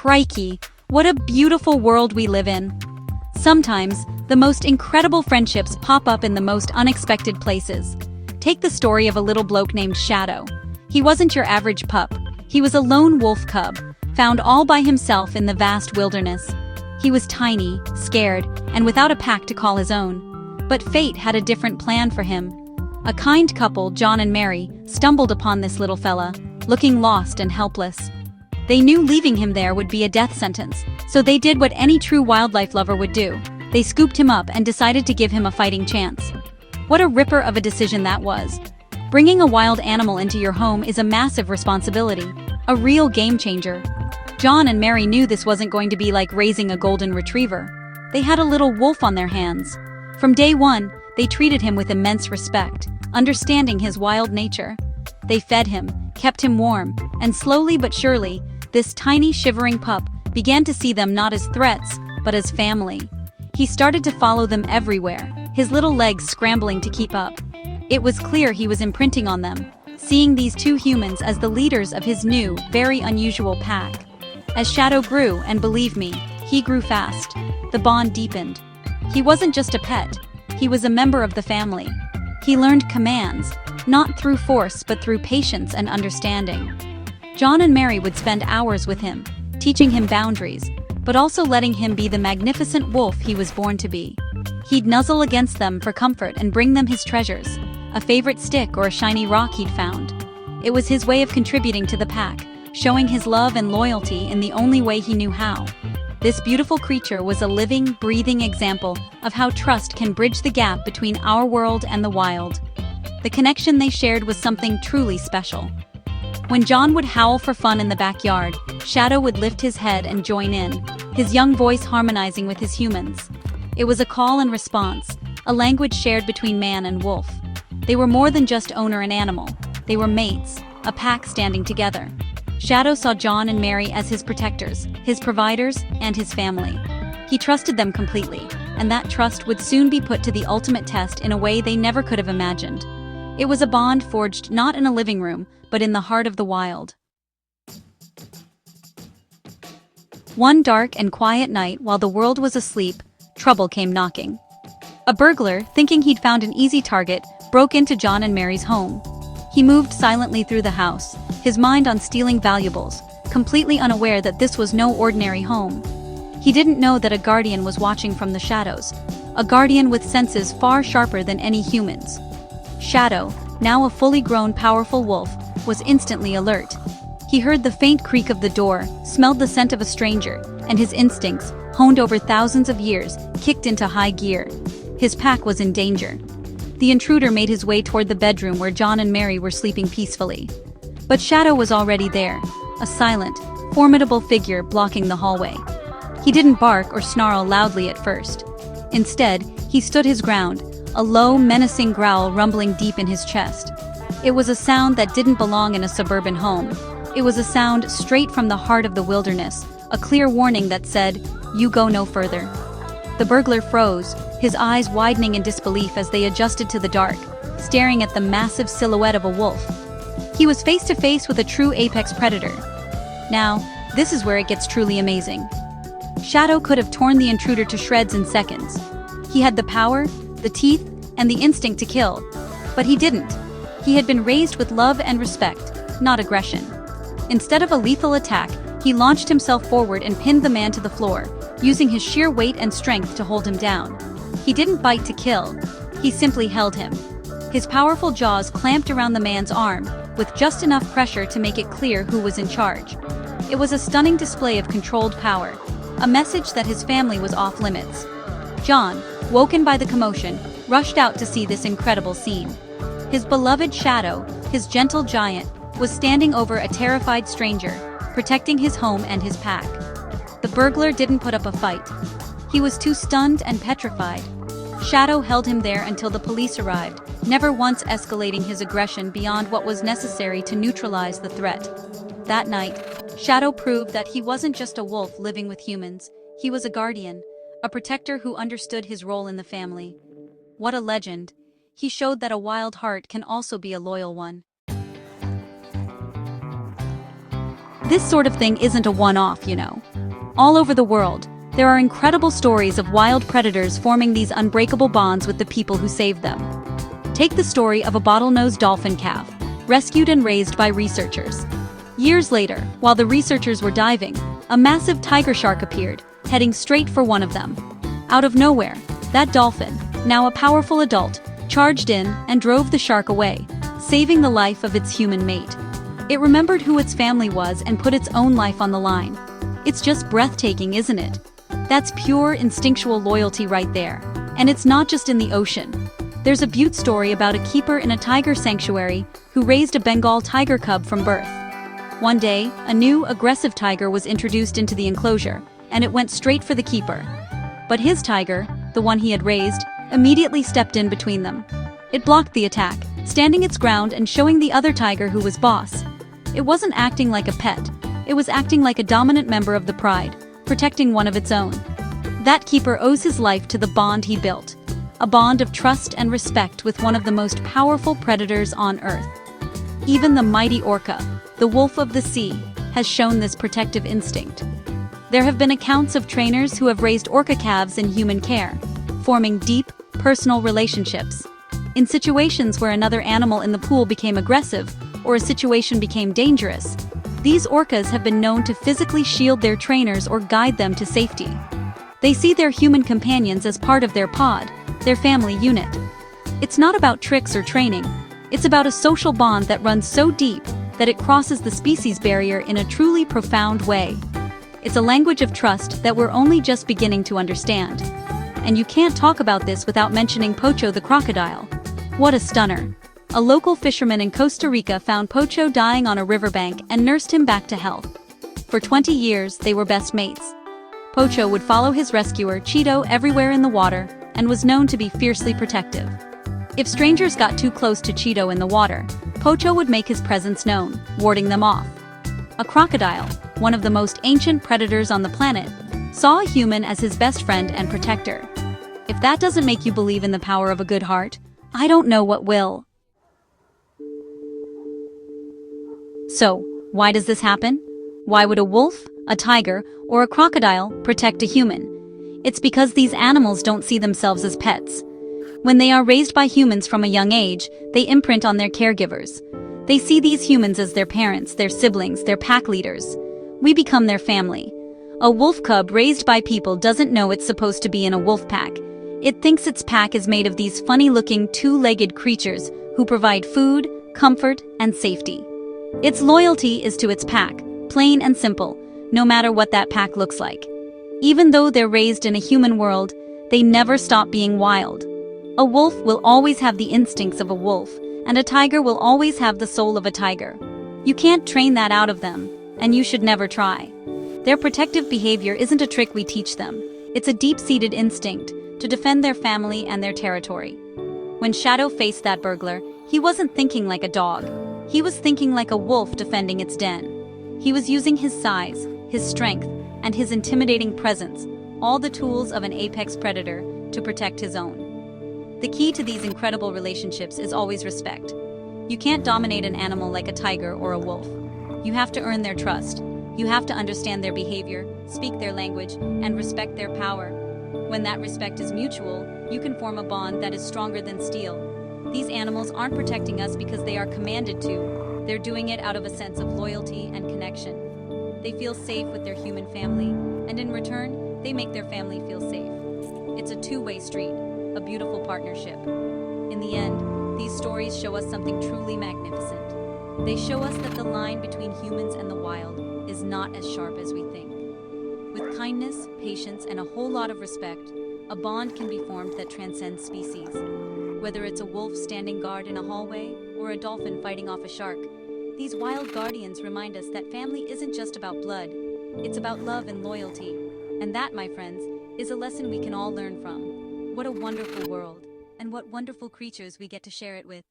Crikey, what a beautiful world we live in. Sometimes, the most incredible friendships pop up in the most unexpected places. Take the story of a little bloke named Shadow. He wasn't your average pup. He was a lone wolf cub, found all by himself in the vast wilderness. He was tiny, scared, and without a pack to call his own. But fate had a different plan for him. A kind couple, John and Mary, stumbled upon this little fella, looking lost and helpless. They knew leaving him there would be a death sentence, so they did what any true wildlife lover would do. They scooped him up and decided to give him a fighting chance. What a ripper of a decision that was. Bringing a wild animal into your home is a massive responsibility, a real game changer. John and Mary knew this wasn't going to be like raising a golden retriever. They had a little wolf on their hands. From day one, they treated him with immense respect, understanding his wild nature. They fed him, kept him warm, and slowly but surely, this tiny shivering pup began to see them not as threats, but as family. He started to follow them everywhere, his little legs scrambling to keep up. It was clear he was imprinting on them, seeing these two humans as the leaders of his new, very unusual pack. As Shadow grew, and believe me, he grew fast, the bond deepened. He wasn't just a pet, he was a member of the family. He learned commands, not through force but through patience and understanding. John and Mary would spend hours with him, teaching him boundaries, but also letting him be the magnificent wolf he was born to be. He'd nuzzle against them for comfort and bring them his treasures, a favorite stick or a shiny rock he'd found. It was his way of contributing to the pack, showing his love and loyalty in the only way he knew how. This beautiful creature was a living, breathing example of how trust can bridge the gap between our world and the wild. The connection they shared was something truly special. When John would howl for fun in the backyard, Shadow would lift his head and join in, his young voice harmonizing with his humans. It was a call and response, a language shared between man and wolf. They were more than just owner and animal. They were mates, a pack standing together. Shadow saw John and Mary as his protectors, his providers, and his family. He trusted them completely, and that trust would soon be put to the ultimate test in a way they never could have imagined. It was a bond forged not in a living room, but in the heart of the wild. One dark and quiet night while the world was asleep, trouble came knocking. A burglar, thinking he'd found an easy target, broke into John and Mary's home. He moved silently through the house, his mind on stealing valuables, completely unaware that this was no ordinary home. He didn't know that a guardian was watching from the shadows, a guardian with senses far sharper than any human's. Shadow, now a fully grown powerful wolf, was instantly alert. He heard the faint creak of the door, smelled the scent of a stranger, and his instincts, honed over thousands of years, kicked into high gear. His pack was in danger. The intruder made his way toward the bedroom where John and Mary were sleeping peacefully. But Shadow was already there, a silent, formidable figure blocking the hallway. He didn't bark or snarl loudly at first. Instead, he stood his ground, a low, menacing growl rumbling deep in his chest. It was a sound that didn't belong in a suburban home. It was a sound straight from the heart of the wilderness, a clear warning that said, "You go no further." The burglar froze, his eyes widening in disbelief as they adjusted to the dark, staring at the massive silhouette of a wolf. He was face to face with a true apex predator. Now, this is where it gets truly amazing. Shadow could have torn the intruder to shreds in seconds. He had the power, the teeth, and the instinct to kill. But he didn't. He had been raised with love and respect, not aggression. Instead of a lethal attack, he launched himself forward and pinned the man to the floor, using his sheer weight and strength to hold him down. He didn't bite to kill. He simply held him. His powerful jaws clamped around the man's arm, with just enough pressure to make it clear who was in charge. It was a stunning display of controlled power, a message that his family was off limits. John, woken by the commotion, rushed out to see this incredible scene. His beloved Shadow, his gentle giant, was standing over a terrified stranger, protecting his home and his pack. The burglar didn't put up a fight. He was too stunned and petrified. Shadow held him there until the police arrived, never once escalating his aggression beyond what was necessary to neutralize the threat. That night, Shadow proved that he wasn't just a wolf living with humans, he was a guardian, a protector who understood his role in the family. What a legend. He showed that a wild heart can also be a loyal one. This sort of thing isn't a one-off, you know. All over the world, there are incredible stories of wild predators forming these unbreakable bonds with the people who saved them. Take the story of a bottlenose dolphin calf, rescued and raised by researchers. Years later, while the researchers were diving, a massive tiger shark appeared, heading straight for one of them. Out of nowhere, that dolphin, now a powerful adult, charged in and drove the shark away, saving the life of its human mate. It remembered who its family was and put its own life on the line. It's just breathtaking, isn't it? That's pure instinctual loyalty right there. And it's not just in the ocean. There's a Butte story about a keeper in a tiger sanctuary who raised a Bengal tiger cub from birth. One day, a new, aggressive tiger was introduced into the enclosure, and it went straight for the keeper. But his tiger, the one he had raised, immediately stepped in between them. It blocked the attack, standing its ground and showing the other tiger who was boss. It wasn't acting like a pet. It was acting like a dominant member of the pride, protecting one of its own. That keeper owes his life to the bond he built, a bond of trust and respect with one of the most powerful predators on Earth. Even the mighty orca, the wolf of the sea, has shown this protective instinct. There have been accounts of trainers who have raised orca calves in human care, forming deep, personal relationships. In situations where another animal in the pool became aggressive, or a situation became dangerous, these orcas have been known to physically shield their trainers or guide them to safety. They see their human companions as part of their pod, their family unit. It's not about tricks or training. It's about a social bond that runs so deep that it crosses the species barrier in a truly profound way. It's a language of trust that we're only just beginning to understand. And you can't talk about this without mentioning Pocho the crocodile. What a stunner. A local fisherman in Costa Rica found Pocho dying on a riverbank and nursed him back to health. For 20 years, they were best mates. Pocho would follow his rescuer, Cheeto, everywhere in the water and was known to be fiercely protective. If strangers got too close to Cheeto in the water, Pocho would make his presence known, warding them off. A crocodile, one of the most ancient predators on the planet, saw a human as his best friend and protector. If that doesn't make you believe in the power of a good heart, I don't know what will. So, why does this happen? Why would a wolf, a tiger, or a crocodile protect a human? It's because these animals don't see themselves as pets. When they are raised by humans from a young age, they imprint on their caregivers. They see these humans as their parents, their siblings, their pack leaders. We become their family. A wolf cub raised by people doesn't know it's supposed to be in a wolf pack. It thinks its pack is made of these funny-looking two-legged creatures who provide food, comfort, and safety. Its loyalty is to its pack, plain and simple, no matter what that pack looks like. Even though they're raised in a human world, they never stop being wild. A wolf will always have the instincts of a wolf, and a tiger will always have the soul of a tiger. You can't train that out of them, and you should never try. Their protective behavior isn't a trick we teach them. It's a deep-seated instinct to defend their family and their territory. When Shadow faced that burglar, he wasn't thinking like a dog. He was thinking like a wolf defending its den. He was using his size, his strength, and his intimidating presence, all the tools of an apex predator, to protect his own. The key to these incredible relationships is always respect. You can't dominate an animal like a tiger or a wolf. You have to earn their trust. You have to understand their behavior, speak their language, and respect their power. When that respect is mutual, you can form a bond that is stronger than steel. These animals aren't protecting us because they are commanded to. They're doing it out of a sense of loyalty and connection. They feel safe with their human family, and in return, they make their family feel safe. It's a two-way street, a beautiful partnership. In the end, these stories show us something truly magnificent. They show us that the line between humans and the wild is not as sharp as we think. With kindness, patience, and a whole lot of respect, a bond can be formed that transcends species. Whether it's a wolf standing guard in a hallway or a dolphin fighting off a shark, these wild guardians remind us that family isn't just about blood, it's about love and loyalty. And that, my friends, is a lesson we can all learn from. What a wonderful world, and what wonderful creatures we get to share it with.